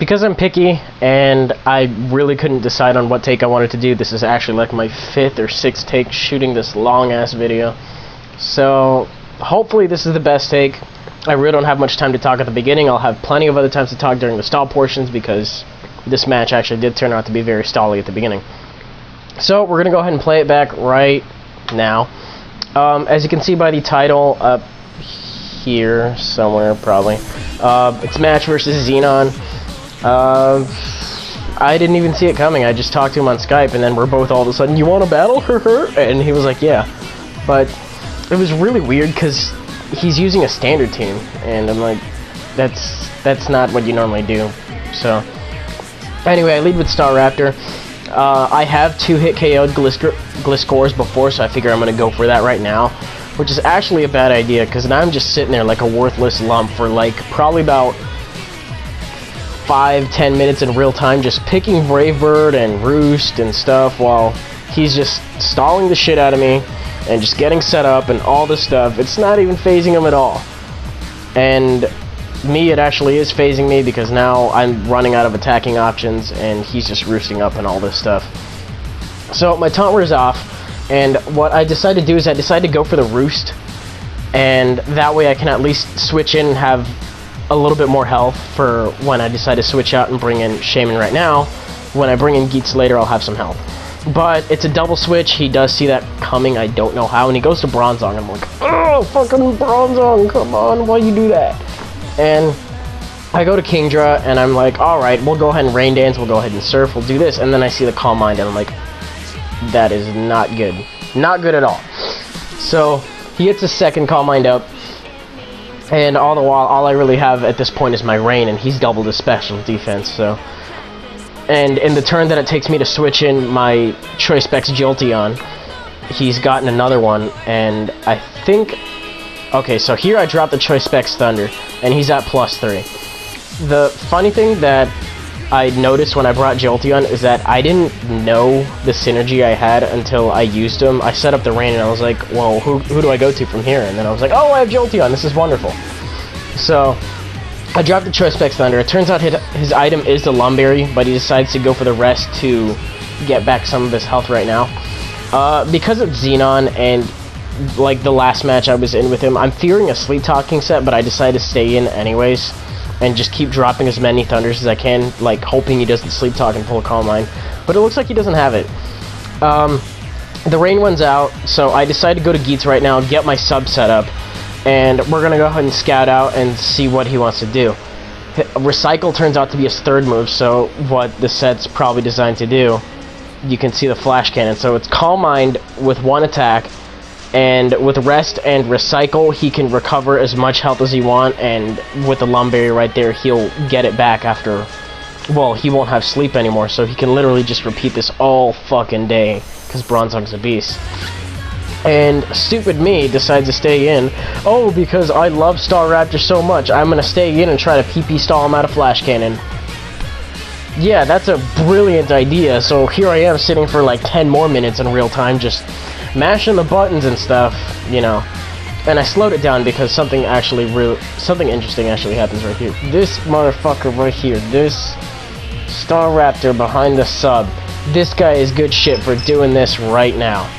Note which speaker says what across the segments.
Speaker 1: because I'm picky and I really couldn't decide on what take I wanted to do, this is actually like my 5th or 6th take shooting this long ass video. So hopefully this is the best take. I really don't have much time to talk at the beginning. I'll have plenty of other times to talk during the stall portions because this match actually did turn out to be very stally at the beginning. So we're going to go ahead and play it back right now. As you can see by the title up here somewhere probably, it's Match versus Xenon. I didn't even see it coming. I just talked to him on Skype, and then we're both all of a sudden, you want to battle? And he was like, yeah. But it was really weird because he's using a standard team, and I'm like, that's not what you normally do. So anyway, I lead with Star Raptor. I have 2-hit KO'd Gliscors before, so I figure I'm going to go for that right now, which is actually a bad idea because now I'm just sitting there like a worthless lump for like probably about 5-10 minutes in real time, just picking Bravebird and Roost and stuff while he's just stalling the shit out of me and just getting set up and all this stuff. It's not even phasing him at all. And me, it actually is phasing me because now I'm running out of attacking options and he's just roosting up and all this stuff. So my taunt wears off, and what I decided to do is I decided to go for the Roost, and that way I can at least switch in and have a little bit more health for when I decide to switch out and bring in Shaman right now. When I bring in Geetz later, I'll have some health. But it's a double switch. He does see that coming, I don't know how, and he goes to Bronzong. I'm like, oh, fucking Bronzong, come on, why you do that? And I go to Kingdra, and I'm like, alright, we'll go ahead and Rain Dance, we'll go ahead and Surf, we'll do this, and then I see the Calm Mind, and I'm like, that is not good. Not good at all. So, he gets his second Calm Mind up, and all the while, all I really have at this point is my Rain, and he's doubled his special defense, so. And in the turn that it takes me to switch in my Choice Specs Jolteon, he's gotten another one, and I think... Okay, so here I dropped the Choice Specs Thunder, and he's at +3. The funny thing that I noticed when I brought Jolteon is that I didn't know the synergy I had until I used him. I set up the Rain, and I was like, well, who do I go to from here? And then I was like, oh, I have Jolteon, this is wonderful. So, I dropped the Choice Specs Thunder. It turns out his item is the Lumberry, but he decides to go for the rest to get back some of his health right now. Because of Xenon and like the last match I was in with him, I'm fearing a Sleep Talking set, but I decided to stay in anyways and just keep dropping as many Thunders as I can, like hoping he doesn't Sleep Talk and pull a Calm Mind. But it looks like he doesn't have it. The Rain one's out, so I decided to go to Geetz right now, get my sub set up, and we're gonna go ahead and scout out and see what he wants to do. Recycle turns out to be his third move, so what the set's probably designed to do, you can see the Flash Cannon. So it's Calm Mind with one attack, and with Rest and Recycle, he can recover as much health as he wants, and with the Lumberry right there, he'll get it back after, well, he won't have sleep anymore, so he can literally just repeat this all fucking day, because Bronzong's a beast. And stupid me decides to stay in, oh, because I love Star Raptor so much, I'm gonna stay in and try to PP stall him out of Flash Cannon. Yeah, that's a brilliant idea, so here I am sitting for like 10 more minutes in real time, just mashing the buttons and stuff, you know. And I slowed it down because something interesting actually happens right here. This motherfucker right here, this Star Raptor behind the sub, this guy is good shit for doing this right now.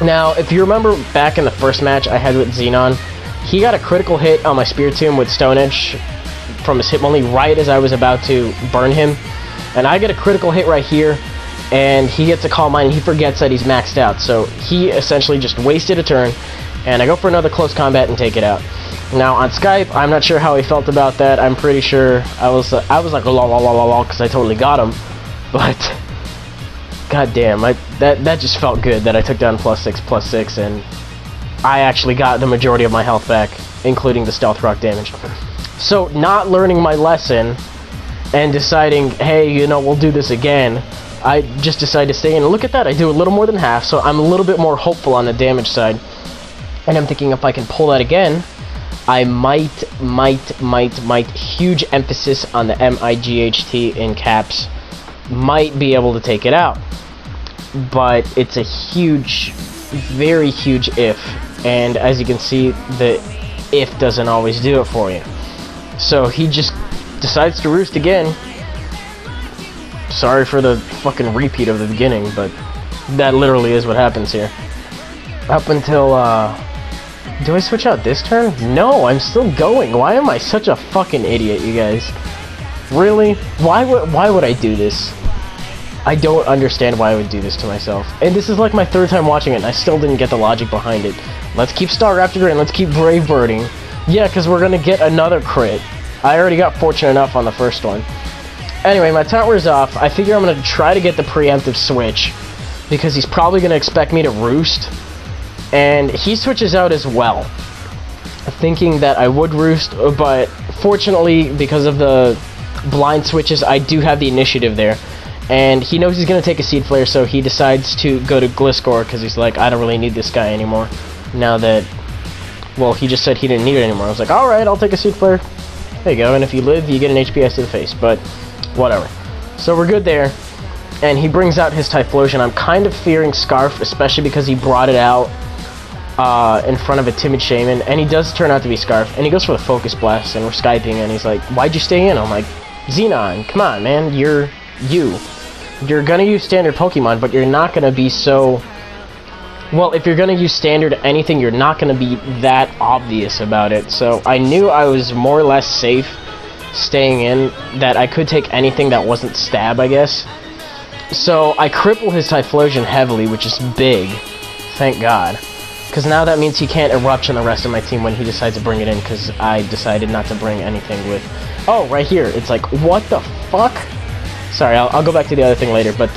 Speaker 1: Now, if you remember back in the first match I had with Xenon, he got a critical hit on my Spiritomb with Stone Edge from his Hitmonlee right as I was about to burn him. And I get a critical hit right here, and he gets a Calm Mind, and he forgets that he's maxed out. So he essentially just wasted a turn, and I go for another close combat and take it out. Now on Skype, I'm not sure how he felt about that. I'm pretty sure I was like lol because I totally got him, but god damn, that just felt good that I took down +6, and I actually got the majority of my health back, including the Stealth Rock damage. So not learning my lesson and deciding, hey, you know, we'll do this again, I just decided to stay in. And look at that, I do a little more than half, so I'm a little bit more hopeful on the damage side. And I'm thinking if I can pull that again, I might, huge emphasis on the MIGHT in caps, might be able to take it out. But it's a huge, very huge if. And as you can see, the if doesn't always do it for you. So he just decides to roost again, Sorry for the fucking repeat of the beginning, but that literally is what happens here. Up until, do I switch out this turn? No, I'm still going. Why am I such a fucking idiot, you guys? Really? Why would I do this? I don't understand why I would do this to myself. And this is like my third time watching it, and I still didn't get the logic behind it. Let's keep Star Raptor and let's keep Brave Birding. Yeah, because we're gonna get another crit. I already got fortunate enough on the first one. Anyway, my timer's off. I figure I'm gonna try to get the preemptive switch, because he's probably gonna expect me to roost. And he switches out as well, thinking that I would roost, but fortunately, because of the blind switches, I do have the initiative there. And he knows he's going to take a Seed Flare, so he decides to go to Gliscor, because he's like, I don't really need this guy anymore. Now that, well, he just said he didn't need it anymore. I was like, alright, I'll take a Seed Flare. There you go, and if you live, you get an HPS to the face, but whatever. So we're good there, and he brings out his Typhlosion. I'm kind of fearing Scarf, especially because he brought it out in front of a Timid Shaman, and he does turn out to be Scarf, and he goes for the Focus Blast, and we're Skyping, and he's like, why'd you stay in? I'm like, Xenon, come on, man, you're gonna use standard Pokemon, but you're not gonna be so... Well, if you're gonna use standard anything, you're not gonna be that obvious about it. So I knew I was more or less safe staying in, that I could take anything that wasn't Stab, I guess. So I cripple his Typhlosion heavily, which is big. Thank God. Because now that means he can't Eruption the rest of my team when he decides to bring it in, because I decided not to bring anything with... Oh, right here. It's like, what the fuck? Sorry, I'll go back to the other thing later, but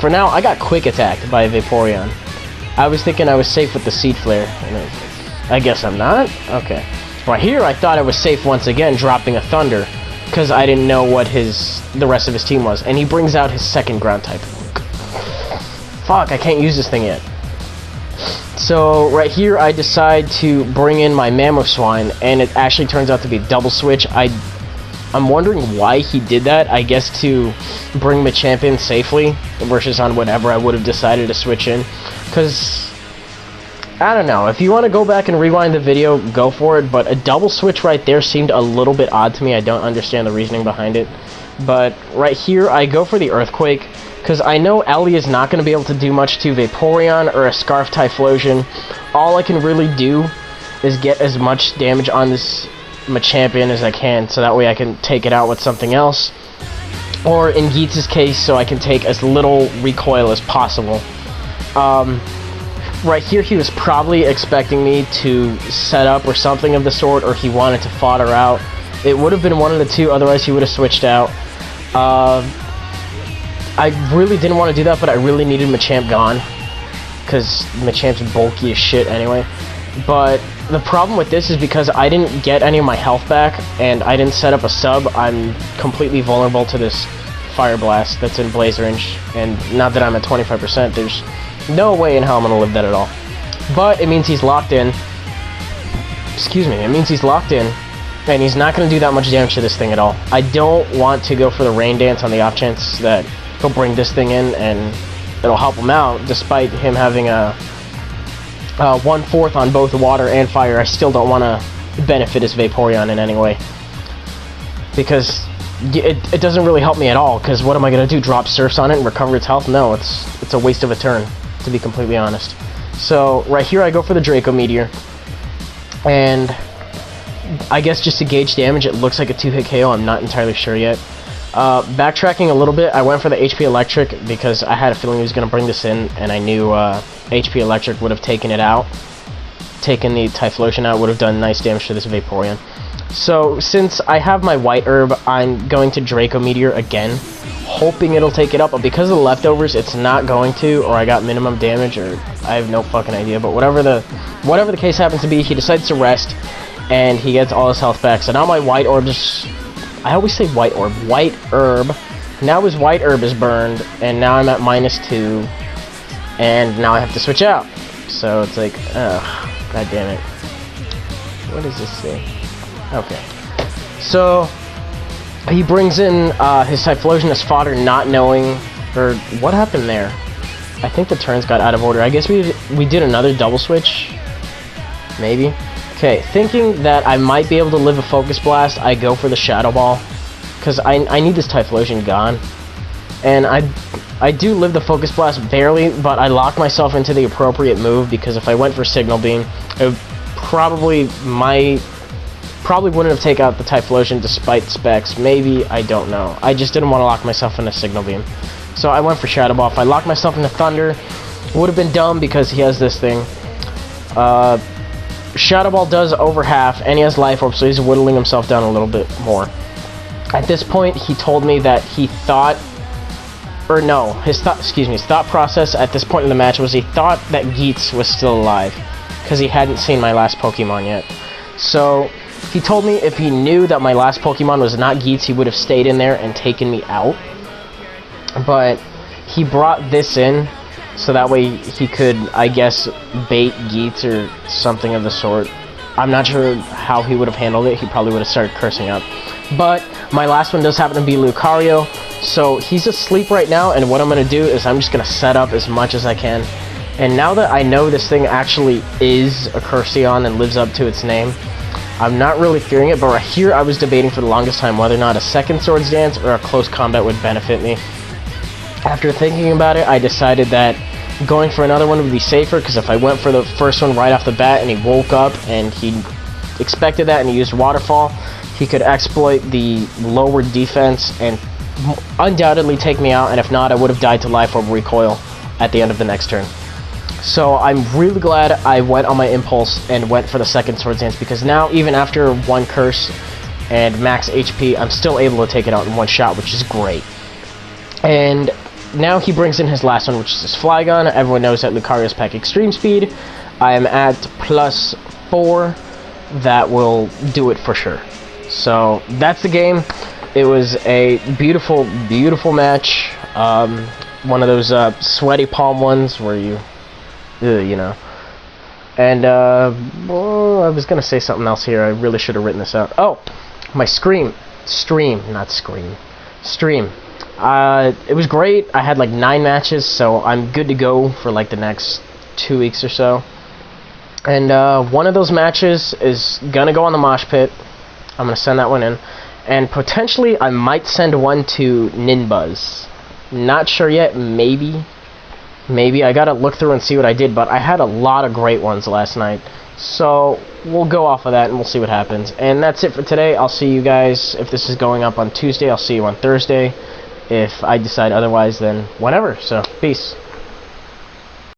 Speaker 1: for now, I got quick attacked by Vaporeon. I was thinking I was safe with the Seed Flare, and I guess I'm not? Okay. Right here, I thought I was safe once again, dropping a Thunder, because I didn't know what the rest of his team was, and he brings out his second Ground type. Fuck, I can't use this thing yet. So, right here, I decide to bring in my Mamoswine, and it actually turns out to be a double switch. I'm wondering why he did that. I guess to bring Machamp in safely versus on whatever I would have decided to switch in. Because, I don't know. If you want to go back and rewind the video, go for it. But a double switch right there seemed a little bit odd to me. I don't understand the reasoning behind it. But right here, I go for the Earthquake. Because I know Ellie is not going to be able to do much to Vaporeon or a Scarf Typhlosion. All I can really do is get as much damage on this Machamp as I can, so that way I can take it out with something else. Or in Geetz's case, so I can take as little recoil as possible. Right here, he was probably expecting me to set up or something of the sort, or he wanted to fodder out. It would have been one of the two, otherwise he would have switched out. I really didn't want to do that, but I really needed Machamp gone, because Machamp's bulky as shit anyway. But the problem with this is because I didn't get any of my health back, and I didn't set up a sub, I'm completely vulnerable to this Fire Blast that's in Blaze Range, and now that I'm at 25%, there's no way in hell I'm going to live that at all. But it means he's locked in. Excuse me, it means he's locked in, and he's not going to do that much damage to this thing at all. I don't want to go for the Rain Dance on the off chance that he'll bring this thing in, and it'll help him out, despite him having a 1/4 on both water and fire. I still don't want to benefit his Vaporeon in any way, because it doesn't really help me at all, because what am I going to do, drop Surfs on it and recover its health? No, it's a waste of a turn, to be completely honest. So right here I go for the Draco Meteor, and I guess just to gauge damage, it looks like a 2-hit KO, I'm not entirely sure yet. Backtracking a little bit, I went for the HP Electric because I had a feeling he was going to bring this in, and I knew HP Electric would have taken it out. Taken the Typhlosion out would have done nice damage to this Vaporeon. So, since I have my White Herb, I'm going to Draco Meteor again, hoping it'll take it up, but because of the leftovers, it's not going to, or I got minimum damage, or I have no fucking idea, but whatever the case happens to be, he decides to rest, and he gets all his health back. So now my White Orb is... I always say White Orb. White Herb. Now his White Herb is burned, and now I'm at -2, and now I have to switch out. So it's like, ugh, god damn it. What does this say? Okay. So, he brings in his Typhlosion as fodder, not knowing, or what happened there? I think the turns got out of order. I guess we did another double switch? Maybe? Okay, thinking that I might be able to live a Focus Blast, I go for the Shadow Ball, because I need this Typhlosion gone. and I do live the Focus Blast barely, but I locked myself into the appropriate move, because if I went for Signal Beam, it probably wouldn't have taken out the Typhlosion despite specs. Maybe, I don't know. I just didn't want to lock myself into Signal Beam. So I went for Shadow Ball. If I locked myself into Thunder, would have been dumb because he has this thing. Shadow Ball does over half, and he has Life Orb, so he's whittling himself down a little bit more. At this point, he told me that he thought, or no, his thought process at this point in the match was he thought that Geetz was still alive, because he hadn't seen my last Pokemon yet. So he told me if he knew that my last Pokemon was not Geetz, he would have stayed in there and taken me out. But he brought this in, so that way he could, I guess, bait Geetz or something of the sort. I'm not sure how he would have handled it. He probably would have started cursing up. But my last one does happen to be Lucario, so he's asleep right now, and what I'm going to do is I'm just going to set up as much as I can. And now that I know this thing actually is a Curseon and lives up to its name, I'm not really fearing it, but right here I was debating for the longest time whether or not a second Swords Dance or a close combat would benefit me. After thinking about it, I decided that going for another one would be safer, because if I went for the first one right off the bat and he woke up and he expected that and he used Waterfall, he could exploit the lower defense and undoubtedly take me out, and if not, I would have died to Life Orb Recoil at the end of the next turn. So I'm really glad I went on my impulse and went for the second Swords Dance, because now, even after one curse and max HP, I'm still able to take it out in one shot, which is great. And now he brings in his last one, which is his Flygon. Everyone knows that Lucario's pack Extreme Speed. I am at +4. That will do it for sure. So that's the game. It was a beautiful, beautiful match. One of those sweaty palm ones where you know. And well, I was gonna say something else here. I really should have written this out. Oh, my stream. It was great. I had like 9 matches, so I'm good to go for like the next 2 weeks or so. And one of those matches is gonna go on the Mosh Pit. I'm gonna send that one in, and potentially I might send one to Ninbuzz. Not sure yet. Maybe I gotta look through and see what I did, but I had a lot of great ones last night, so we'll go off of that and we'll see what happens. And that's it for today. I'll see you guys, if this is going up on Tuesday, I'll see you on Thursday. If I decide otherwise, then whatever. So peace.